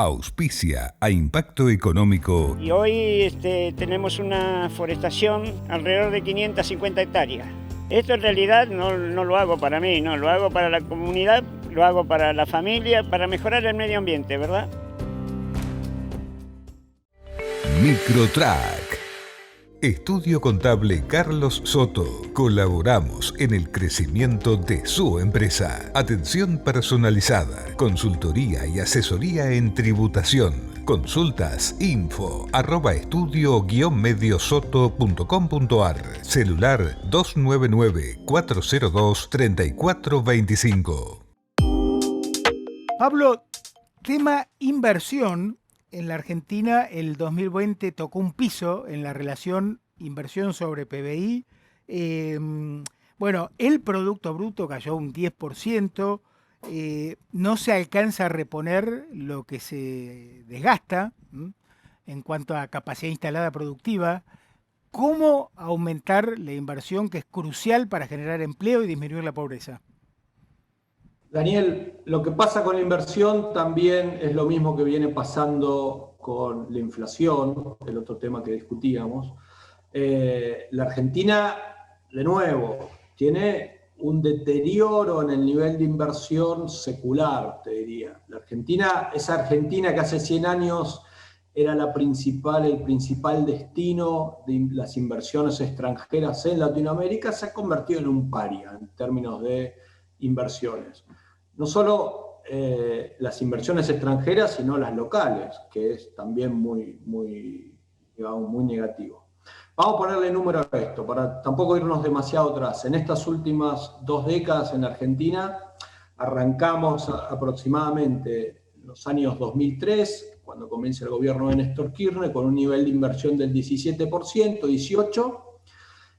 Auspicia a Impacto Económico. Y hoy tenemos una forestación alrededor de 550 hectáreas. Esto en realidad no lo hago para mí, no, lo hago para la comunidad, lo hago para la familia, para mejorar el medio ambiente, ¿verdad? Microtrack. Estudio Contable Carlos Soto. Colaboramos en el crecimiento de su empresa. Atención personalizada, consultoría y asesoría en tributación. Consultas info@estudio-mediosoto.com.ar. Celular 299-402-3425. Pablo, tema inversión. En la Argentina el 2020 tocó un piso en la relación inversión sobre PBI. Bueno, el Producto Bruto cayó un 10%, no se alcanza a reponer lo que se desgasta en cuanto a capacidad instalada productiva. ¿Cómo aumentar la inversión que es crucial para generar empleo y disminuir la pobreza? Daniel, lo que pasa con la inversión también es lo mismo que viene pasando con la inflación, el otro tema que discutíamos. La Argentina, de nuevo, tiene un deterioro en el nivel de inversión secular, te diría. Esa Argentina que hace 100 años era el principal destino de las inversiones extranjeras en Latinoamérica, se ha convertido en un paria en términos de inversiones. No solo las inversiones extranjeras, sino las locales, que es también muy negativo. Vamos a ponerle número a esto, para tampoco irnos demasiado atrás. En estas últimas 2 décadas en Argentina, arrancamos aproximadamente en los años 2003, cuando comienza el gobierno de Néstor Kirchner, con un nivel de inversión del 17%, 18%,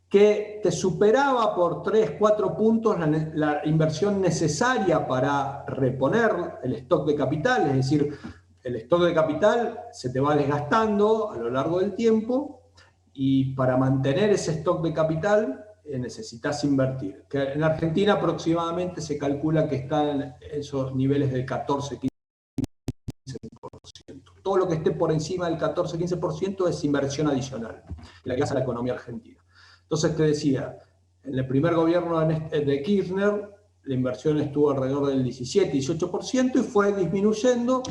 que te superaba por 3, 4 puntos la inversión necesaria para reponer el stock de capital, es decir, el stock de capital se te va desgastando a lo largo del tiempo y para mantener ese stock de capital necesitas invertir. Que en Argentina aproximadamente se calcula que están en esos niveles del 14-15%. Todo lo que esté por encima del 14-15% es inversión adicional, la que hace la economía argentina. Entonces te decía, en el primer gobierno de Kirchner, la inversión estuvo alrededor del 17-18% y fue disminuyendo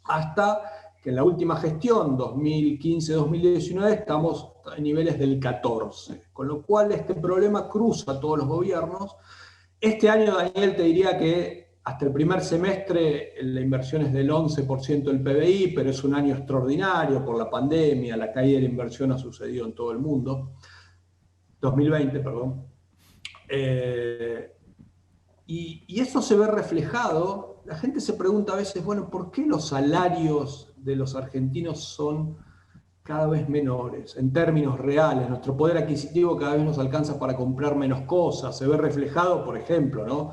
hasta que en la última gestión, 2015-2019, estamos en niveles del 14%. Con lo cual este problema cruza todos los gobiernos. Este año, Daniel, te diría que hasta el primer semestre la inversión es del 11% del PBI, pero es un año extraordinario por la pandemia, la caída de la inversión ha sucedido en todo el mundo. 2020, perdón. Y eso se ve reflejado. La gente se pregunta a veces, bueno, ¿por qué los salarios de los argentinos son cada vez menores en términos reales? Nuestro poder adquisitivo cada vez nos alcanza para comprar menos cosas. Se ve reflejado, por ejemplo, ¿no?,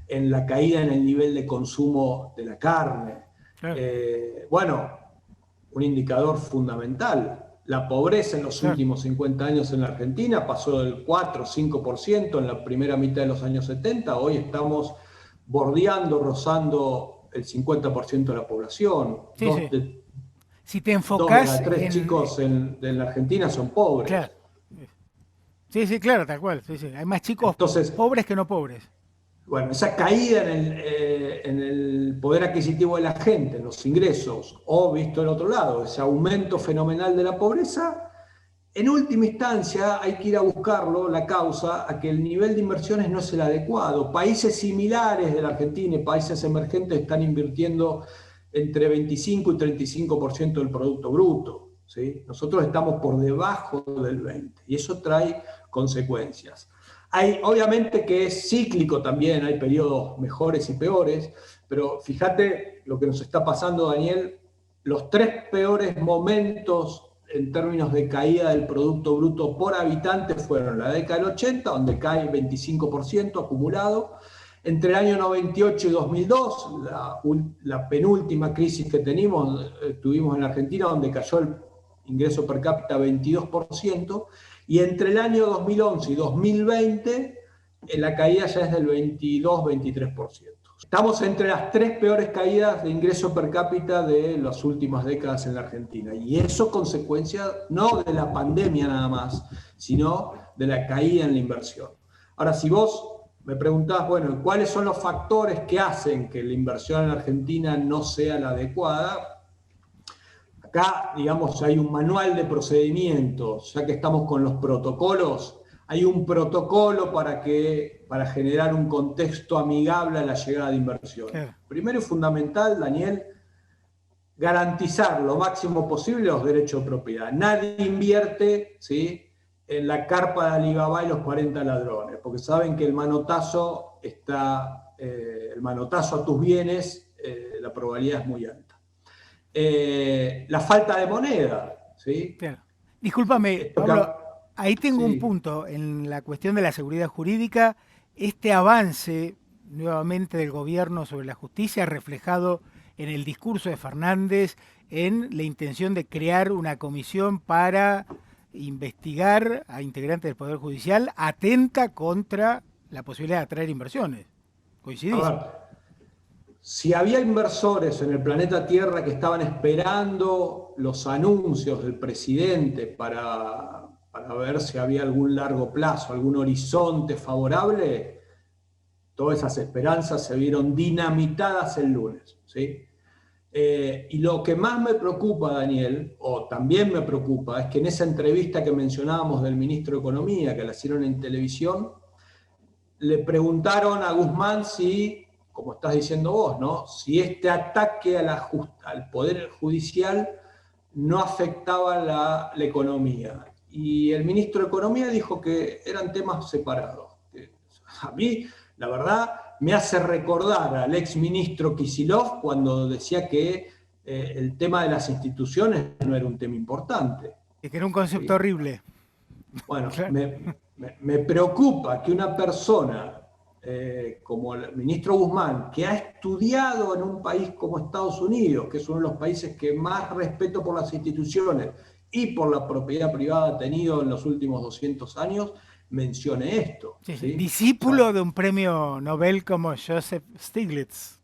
en la caída en el nivel de consumo de la carne. Claro. Bueno, un indicador fundamental. La pobreza en los últimos 50 años en la Argentina pasó del 4-5% en la primera mitad de los años 70. Hoy estamos bordeando, rozando el 50% de la población. Sí. Si te enfocás 2 de cada 3 chicos en la Argentina son pobres. Claro. Sí, claro, tal cual. Sí. Hay más chicos pobres que no pobres. Bueno, esa caída en el poder adquisitivo de la gente, en los ingresos, o visto del otro lado, ese aumento fenomenal de la pobreza, en última instancia hay que ir a buscarlo, la causa, a que el nivel de inversiones no es el adecuado. Países similares de la Argentina y países emergentes están invirtiendo entre 25 y 35% del Producto Bruto, ¿sí? Nosotros estamos por debajo del 20%, y eso trae consecuencias. Obviamente que es cíclico también, hay periodos mejores y peores, pero fíjate lo que nos está pasando, Daniel. Los 3 peores momentos en términos de caída del Producto Bruto por habitante fueron la década del 80, donde cae 25% acumulado, entre el año 98 y 2002, la penúltima crisis que tuvimos en la Argentina, donde cayó el ingreso per cápita 22%, y entre el año 2011 y 2020 la caída ya es del 22-23%. Estamos entre las 3 peores caídas de ingreso per cápita de las últimas décadas en la Argentina. Y eso consecuencia no de la pandemia nada más, sino de la caída en la inversión. Ahora, si vos me preguntás, bueno, ¿cuáles son los factores que hacen que la inversión en Argentina no sea la adecuada? Acá, digamos, hay un manual de procedimientos, ya que estamos con los protocolos. Hay un protocolo para generar un contexto amigable a la llegada de inversión. Claro. Primero y fundamental, Daniel, garantizar lo máximo posible los derechos de propiedad. Nadie invierte, ¿sí?, en la carpa de Alibaba y los 40 ladrones, porque saben que el manotazo a tus bienes, la probabilidad es muy alta. La falta de moneda, ¿sí? Claro. Discúlpame, Pablo, ahí tengo un punto en la cuestión de la seguridad jurídica. Este avance nuevamente del gobierno sobre la justicia reflejado en el discurso de Fernández, en la intención de crear una comisión para investigar a integrantes del Poder Judicial, atenta contra la posibilidad de atraer inversiones. ¿Coincidís? A ver, si había inversores en el planeta Tierra que estaban esperando los anuncios del presidente para ver si había algún largo plazo, algún horizonte favorable, todas esas esperanzas se vieron dinamitadas el lunes, ¿sí? Y lo que más me preocupa, Daniel, o también me preocupa, es que en esa entrevista que mencionábamos del ministro de Economía, que la hicieron en televisión, le preguntaron a Guzmán si, como estás diciendo vos, ¿no?, si este ataque al Poder Judicial no afectaba la economía. Y el ministro de Economía dijo que eran temas separados. A mí, la verdad, me hace recordar al exministro Kicillof cuando decía que el tema de las instituciones no era un tema importante. Es que era un concepto horrible. Bueno, me preocupa que una persona como el ministro Guzmán, que ha estudiado en un país como Estados Unidos, que es uno de los países que más respeto por las instituciones y por la propiedad privada ha tenido en los últimos 200 años, mencione esto. Sí, ¿sí? Discípulo de un premio Nobel como Joseph Stiglitz.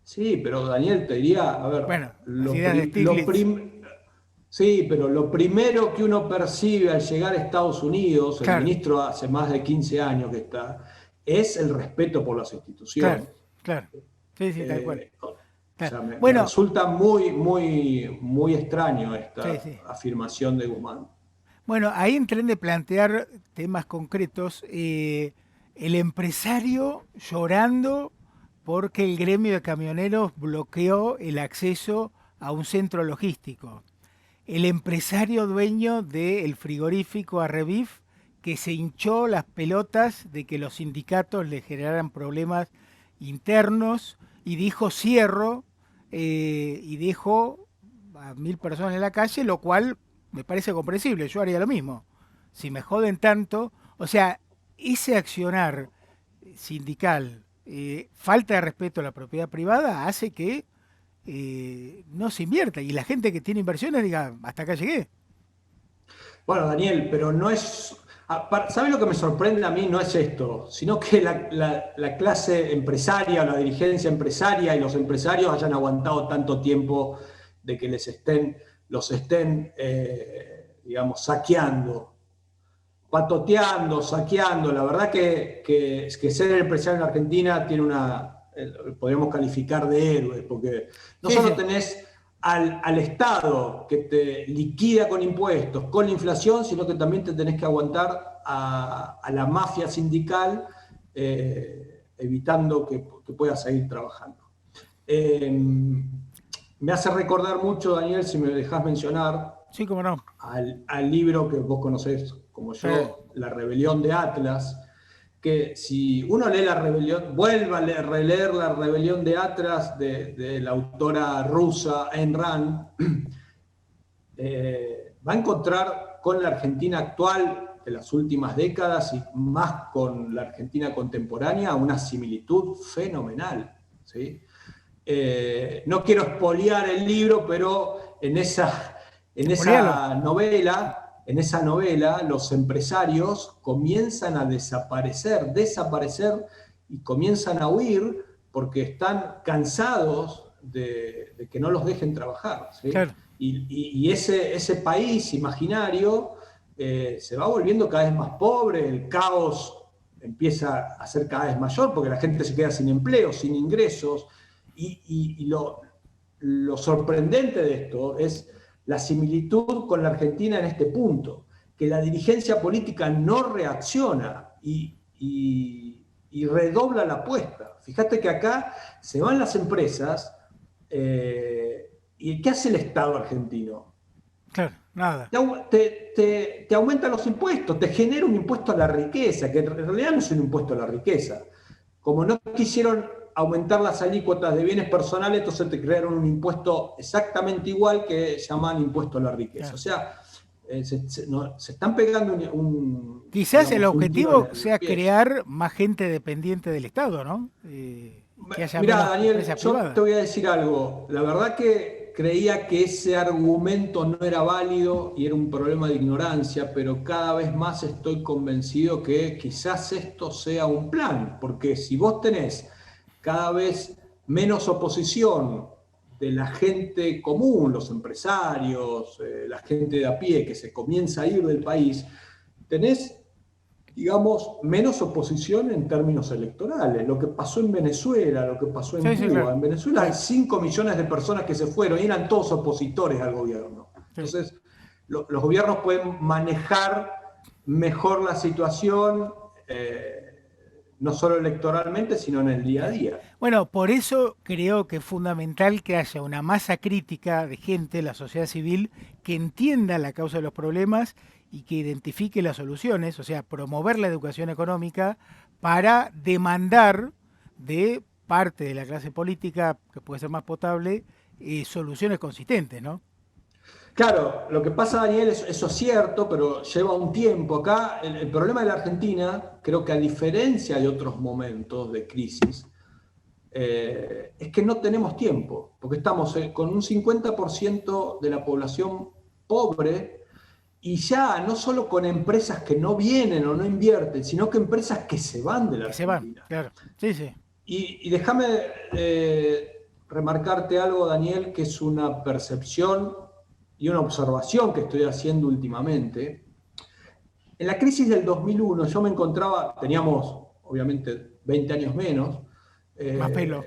Sí, pero Daniel, te diría, a ver, Bueno, sí, pero lo primero que uno percibe al llegar a Estados Unidos, claro, el ministro hace más de 15 años que está, es el respeto por las instituciones. Claro. Sí, tal cual. O sea, me resulta muy extraño esta afirmación de Guzmán. Bueno, ahí entré de plantear temas concretos. El empresario llorando porque el gremio de camioneros bloqueó el acceso a un centro logístico. El empresario dueño del frigorífico Arrebif que se hinchó las pelotas de que los sindicatos le generaran problemas internos y dijo cierro y dejó a 1000 personas en la calle, lo cual me parece comprensible, yo haría lo mismo. Si me joden tanto, o sea, ese accionar sindical, falta de respeto a la propiedad privada, hace que no se invierta y la gente que tiene inversiones diga, hasta acá llegué. Bueno, Daniel, pero no es... ¿Sabes lo que me sorprende a mí? No es esto, sino que la clase empresaria, la dirigencia empresaria y los empresarios hayan aguantado tanto tiempo de que los estén digamos, saqueando, patoteando, saqueando. La verdad que ser empresario en Argentina tiene podríamos calificar de héroe, porque no solo tenés al Estado que te liquida con impuestos, con la inflación, sino que también te tenés que aguantar a la mafia sindical, evitando que puedas seguir trabajando. Me hace recordar mucho, Daniel, si me dejás mencionar, sí, cómo no, al libro que vos conocés como yo, La Rebelión de Atlas, que si uno lee La Rebelión, vuelva a releer La Rebelión de Atlas de la autora rusa Ayn Rand, va a encontrar con la Argentina actual de las últimas décadas y más con la Argentina contemporánea una similitud fenomenal, ¿sí? No quiero espolear el libro, pero en esa novela, los empresarios comienzan a desaparecer y comienzan a huir porque están cansados de que no los dejen trabajar, ¿sí? Claro. Y ese país imaginario se va volviendo cada vez más pobre, el caos empieza a ser cada vez mayor porque la gente se queda sin empleo, sin ingresos, y lo sorprendente de esto es la similitud con la Argentina en este punto, que la dirigencia política no reacciona y redobla la apuesta. Fíjate que acá se van las empresas y ¿qué hace el Estado argentino? Claro, nada. Te aumenta los impuestos, te genera un impuesto a la riqueza, que en realidad no es un impuesto a la riqueza. Como no quisieron aumentar las alícuotas de bienes personales, entonces te crearon un impuesto exactamente igual que llaman impuesto a la riqueza. Claro. O sea, se están pegando Quizás el digamos, un tiro objetivo en el sea pie. crear más gente dependiente del Estado, ¿no? Que haya Mirá, menos Daniel, empresas yo privadas. te voy a decir algo. La verdad que creía que ese argumento no era válido y era un problema de ignorancia, pero cada vez más estoy convencido que quizás esto sea un plan, porque si vos tenés cada vez menos oposición de la gente común, los empresarios, la gente de a pie que se comienza a ir del país, tenés, digamos, menos oposición en términos electorales. Lo que pasó en Venezuela, lo que pasó en Sí, sí, Cuba. claro. En Venezuela hay 5 millones de personas que se fueron y eran todos opositores al gobierno. Sí. Entonces, los gobiernos pueden manejar mejor la situación, no solo electoralmente, sino en el día a día. Bueno, por eso creo que es fundamental que haya una masa crítica de gente, la sociedad civil, que entienda la causa de los problemas y que identifique las soluciones, o sea, promover la educación económica para demandar de parte de la clase política, que puede ser más potable, soluciones consistentes, ¿no? Claro, lo que pasa, Daniel, eso es cierto, pero lleva un tiempo. Acá el problema de la Argentina, creo que a diferencia de otros momentos de crisis, es que no tenemos tiempo, porque estamos con un 50% de la población pobre y ya no solo con empresas que no vienen o no invierten, sino que empresas que se van de la Que se van, Argentina. claro. Sí, sí. Y déjame remarcarte algo, Daniel, que es una percepción y una observación que estoy haciendo últimamente. En la crisis del 2001 yo me encontraba, teníamos obviamente 20 años menos, Más pelo.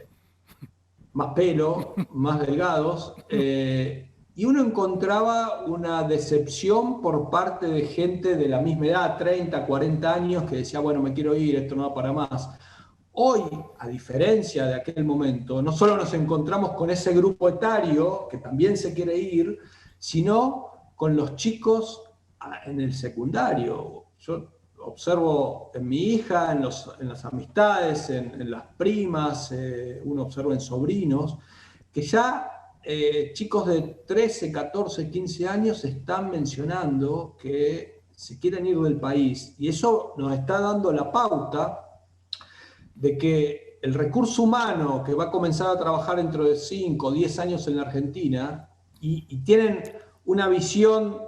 más pelo, más delgados, y uno encontraba una decepción por parte de gente de la misma edad, 30, 40 años, que decía, bueno, me quiero ir, esto no va para más. Hoy, a diferencia de aquel momento, no solo nos encontramos con ese grupo etario que también se quiere ir, sino con los chicos en el secundario. Yo observo en mi hija, en las amistades, en las primas, uno observa en sobrinos, que ya chicos de 13, 14, 15 años están mencionando que se quieren ir del país. Y eso nos está dando la pauta de que el recurso humano que va a comenzar a trabajar dentro de 5 o 10 años en la Argentina y tienen una visión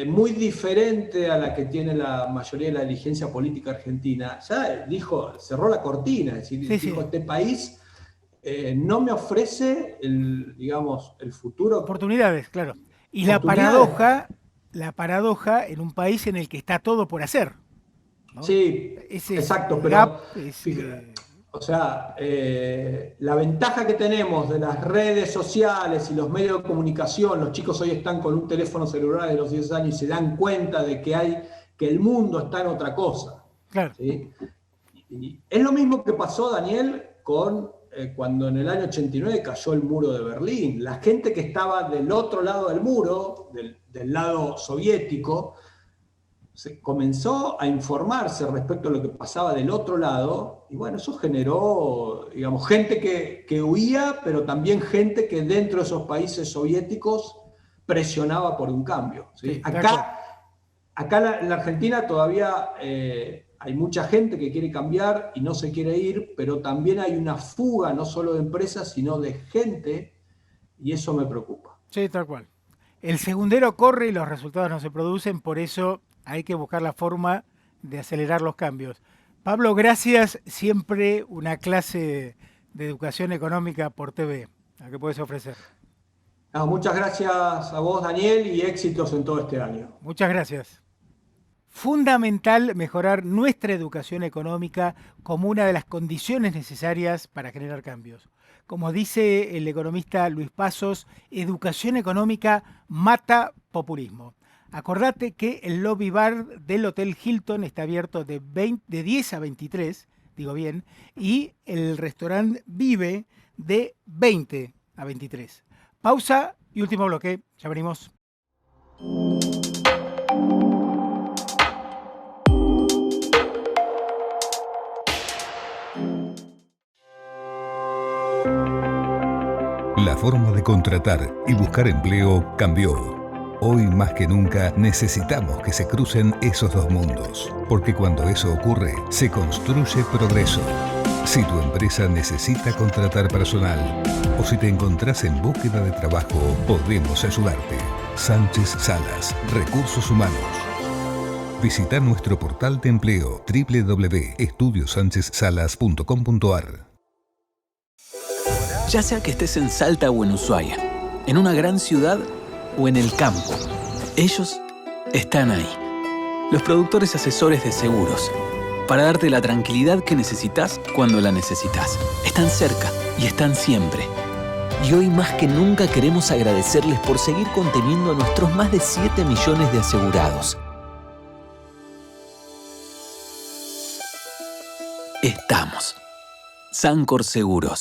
muy diferente a la que tiene la mayoría de la dirigencia política argentina, ya dijo, cerró la cortina, es decir, Sí, dijo, sí. este país no me ofrece digamos, el futuro, Oportunidades, claro. Y oportunidades. la paradoja en un país en el que está todo por hacer, ¿no? Sí, Ese es exacto, el gap, pero es, o sea, la ventaja que tenemos de las redes sociales y los medios de comunicación, los chicos hoy están con un teléfono celular de los 10 años y se dan cuenta de que el mundo está en otra cosa. claro. ¿Sí? Y es lo mismo que pasó, Daniel, con cuando en el año 89 cayó el muro de Berlín. La gente que estaba del otro lado del muro, del lado soviético, se comenzó a informarse respecto a lo que pasaba del otro lado, y bueno, eso generó, digamos, gente que huía, pero también gente que dentro de esos países soviéticos presionaba por un cambio. ¿Sí? Sí, de acuerdo. Acá en la Argentina todavía hay mucha gente que quiere cambiar y no se quiere ir, pero también hay una fuga no solo de empresas, sino de gente, y eso me preocupa. Sí, tal cual. El segundero corre y los resultados no se producen, por eso hay que buscar la forma de acelerar los cambios. Pablo, gracias. Siempre una clase de Educación Económica por TV. ¿A qué puedes ofrecer? Muchas gracias a vos, Daniel, y éxitos en todo este año. Muchas gracias. Fundamental mejorar nuestra educación económica como una de las condiciones necesarias para generar cambios. Como dice el economista Luis Pasos, educación económica mata populismo. Acordate que el lobby bar del Hotel Hilton está abierto de 10 a 23, digo bien, y el restaurante Vive de 20 a 23. Pausa y último bloque, ya venimos. La forma de contratar y buscar empleo cambió. Hoy más que nunca necesitamos que se crucen esos dos mundos, porque cuando eso ocurre, se construye progreso. Si tu empresa necesita contratar personal o si te encontrás en búsqueda de trabajo, podemos ayudarte. Sánchez Salas, Recursos Humanos. Visita nuestro portal de empleo www.estudiosánchezsalas.com.ar. Ya sea que estés en Salta o en Ushuaia, en una gran ciudad o en el campo, ellos están ahí. Los productores asesores de seguros, para darte la tranquilidad que necesitas cuando la necesitas. Están cerca y están siempre. Y hoy más que nunca queremos agradecerles por seguir conteniendo a nuestros más de 7 millones de asegurados. Estamos. Sancor Seguros.